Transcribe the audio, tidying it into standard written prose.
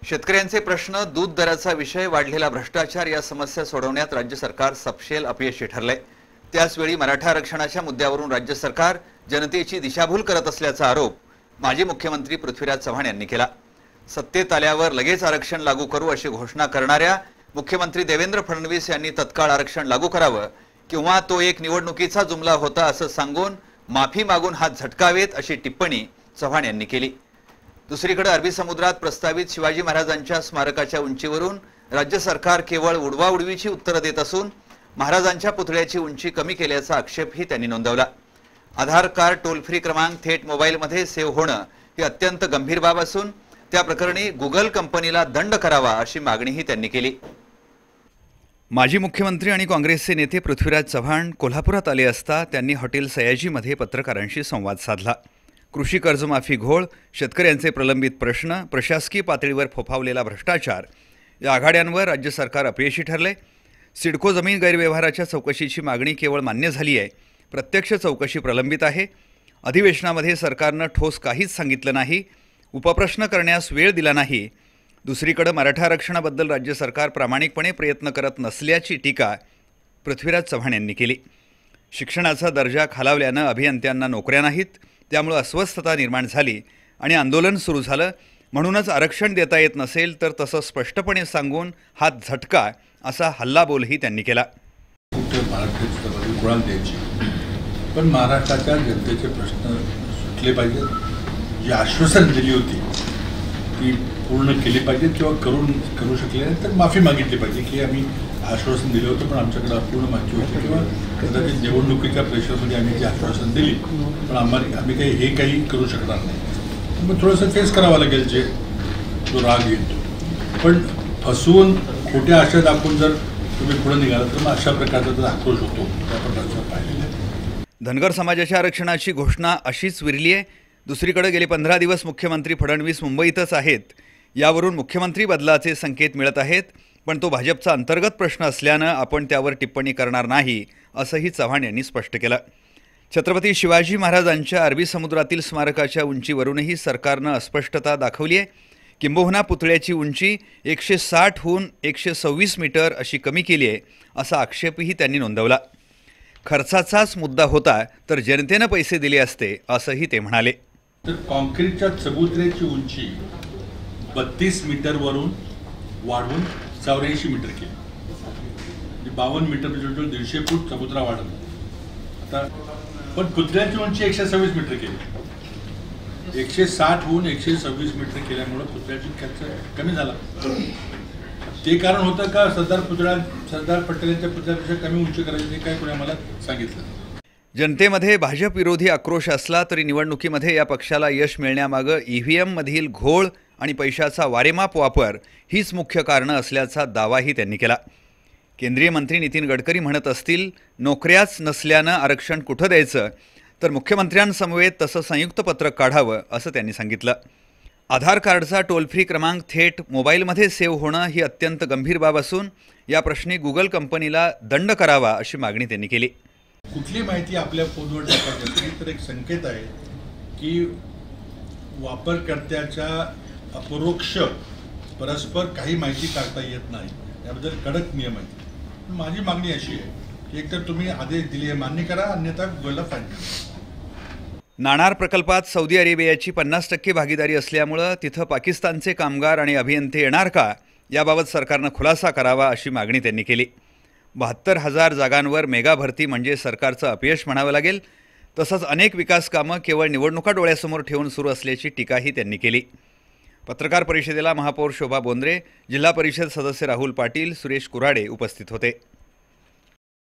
शेतकऱ्यांचे प्रश्न, दूध दराचा विषय, वाढलेला भ्रष्टाचार या समस्या सोडवण्यात राज्य सरकार सपशेल अपयशी ठरले। त्याचवेळी मराठा आरक्षणाच्या मुद्द्यावरून राज्य सरकार जनतेची दिशाभूल करत असल्याचा आरोप माजी मुख्यमंत्री पृथ्वीराज चव्हाण यांनी केला। सत्तेत आल्यावर लगेच आरक्षण लागू करू अशी घोषणा करणाऱ्या मुख्यमंत्री देवेंद्र फडणवीस यांनी तत्काळ आरक्षण लागू करावं किंवा तो एक निवडणुकीचा जुमला होता असं सांगून माफी मागून हात झटकावेत अशी टिप्पणी चव्हाण यांनी केली। दुसरीकडे अरबी समुद्रात प्रस्तावित शिवाजी महाराजांच्या स्मारकाच्या उंचीवरून राज्य सरकार केवळ उडवाउडवीची उत्तरं देत असून महाराजांच्या पुतळ्याची उंची कमी केल्याचा आक्षेपही त्यांनी नोंदवला। आधार कार्ड टोल फ्री क्रमांक थेट मोबाईलमध्ये सेव्ह होणं ही अत्यंत गंभीर बाब असून त्या प्रकरणी गुगल कंपनीला दंड करावा अशी मागणीही त्यांनी केली। माजी मुख्यमंत्री आणि काँग्रेसचे नेते पृथ्वीराज चव्हाण कोल्हापुरात आले असता त्यांनी हॉटेल सयाजीमध्ये पत्रकारांशी संवाद साधला। कृषी कर्जमाफी घोळ, शेतकऱ्यांचे प्रलंबित प्रश्न, प्रशासकीय पातळीवर फोफावलेला भ्रष्टाचार या आघाड्यांवर राज्य सरकार अपयशी ठरले। सिडको जमीन गैरव्यवहाराच्या चौकशीची मागणी केवळ मान्य झाली आहे, प्रत्यक्ष चौकशी प्रलंबित आहे। अधिवेशनामध्ये सरकारनं ठोस काहीच सांगितलं नाही, उपप्रश्न करण्यास वेळ दिला नाही। दुसरीकडे मराठा आरक्षणाबद्दल राज्य सरकार प्रामाणिकपणे प्रयत्न करत नसल्याची टीका पृथ्वीराज चव्हाण यांनी केली। शिक्षणाचा दर्जा खालावल्यानं अभियंत्यांना नोकऱ्या नाहीत, त्यामुळे अस्वस्थता निर्माण झाली आणि आंदोलन सुरू झालं। म्हणूनच आरक्षण देता येत नसेल तर तसं स्पष्टपणे सांगून हात झटका असा हल्लाबोलही त्यांनी केला। पण महाराष्ट्राच्या जनतेचे प्रश्न सुटले पाहिजेत, जी आश्वासन दिली होती ती पूर्ण केली पाहिजेत किंवा करू शकले नाही तर माफी मागितली पाहिजे की आम्ही आश्वासन दिलं होतं पण आमच्याकडे अपूर्ण माहिती होती किंवा कदाचित निवडणुकीच्या प्रेशरमध्ये आम्ही जे आश्वासन दिली पण आम्ही काही करू शकणार नाही। मग थोडंसं फेस करावं लागेल जो राग येतो, पण फसवून खोट्या आशा दाखवून जर तुम्ही पुढे निघाला तर मग अशा प्रकारचा जर आक्रोश होतो आपण राज्यात पाहिलेलं आहे। धनगर समाजाच्या आरक्षणाची घोषणा अशीच विरली आहे। दुसरीकडे गेले 15 दिवस मुख्यमंत्री फडणवीस मुंबईतच आहेत, यावरून मुख्यमंत्री बदलाचे संकेत मिळत आहेत, पण तो भाजपचा अंतर्गत प्रश्न असल्यानं आपण त्यावर टिप्पणी करणार नाही असंही चव्हाण यांनी स्पष्ट केलं। छत्रपती शिवाजी महाराजांच्या अरबी समुद्रातील स्मारकाच्या उंचीवरूनही सरकारनं अस्पष्टता दाखवली आहे। किंबहुना पुतळ्याची उंची 160हून 126 मीटर अशी कमी केली आहे असा आक्षेपही त्यांनी नोंदवला। खर्चाचाच मुद्दा होता तर जनतेनं पैसे दिले असते असंही ते म्हणाले। तर कॉन्क्रीटच्या चबुतऱ्याची उंची 32 मीटरवरून वाढवून 84 मीटर केली, म्हणजे 52 मीटर, 150 फूट चबुतरा वाढवला। आता पण पुतळ्याची उंची 126 मीटर केली, 160हून 126 मीटर केल्यामुळे पुतळ्याची खर्च कमी झाला। ते कारण होतं का सरदार पटेलांच्या पुतळ्यापेक्षा कमी उंची करायची, हे काय कोणी आम्हाला सांगितलं? जनतेमध्ये भाजप विरोधी आक्रोश असला तरी निवडणुकीमध्ये या पक्षाला यश मिळण्यामागं EVM मधील घोळ आणि पैशाचा वारेमाप वापर हीच मुख्य कारणं असल्याचा दावाही त्यांनी केला। केंद्रीय मंत्री नितीन गडकरी म्हणत असतील, नोकऱ्याच नसल्यानं आरक्षण कुठं द्यायचं, तर मुख्यमंत्र्यांसमवेत तसं संयुक्त पत्रक काढावं असं त्यांनी सांगितलं। आधार कार्डचा टोल फ्री क्रमांक थेट मोबाईलमध्ये सेव्ह होणं ही अत्यंत गंभीर बाब असून या प्रश्नी गुगल कंपनीला दंड करावा अशी मागणी त्यांनी केली। कुठली माहिती आपल्या फोनवर टाकायची तर एक संकेत आहे की वापरकर्त्याच्या अपरोक्ष परस्पर काही माहिती टाकता येत नाही, याबद्दल कडक नियम आहेत। माझी मागणी अशी आहे की एकतर तुम्ही आदेश दिले मान्य करा, अन्यथा गुगलला फाईन करा। नाणार प्रकल्पात सौदी अरेबियाची 50% भागीदारी असल्यामुळं तिथं पाकिस्तानचे कामगार आणि अभियंते येणार का, याबाबत सरकारनं खुलासा करावा अशी मागणी त्यांनी केली। 72,000 जागांवर मेगा भरती म्हणजे सरकारचं अपयश म्हणावं लागेल। तसंच अनेक विकास कामं केवळ निवडणुका डोळ्यासमोर ठेवून सुरू असल्याची टीकाही त्यांनी केली। पत्रकार परिषदेला महापौर शोभा बोंद्रे, जिल्हा परिषद सदस्य राहुल पाटील, सुरेश कुऱ्हाडे उपस्थित होते।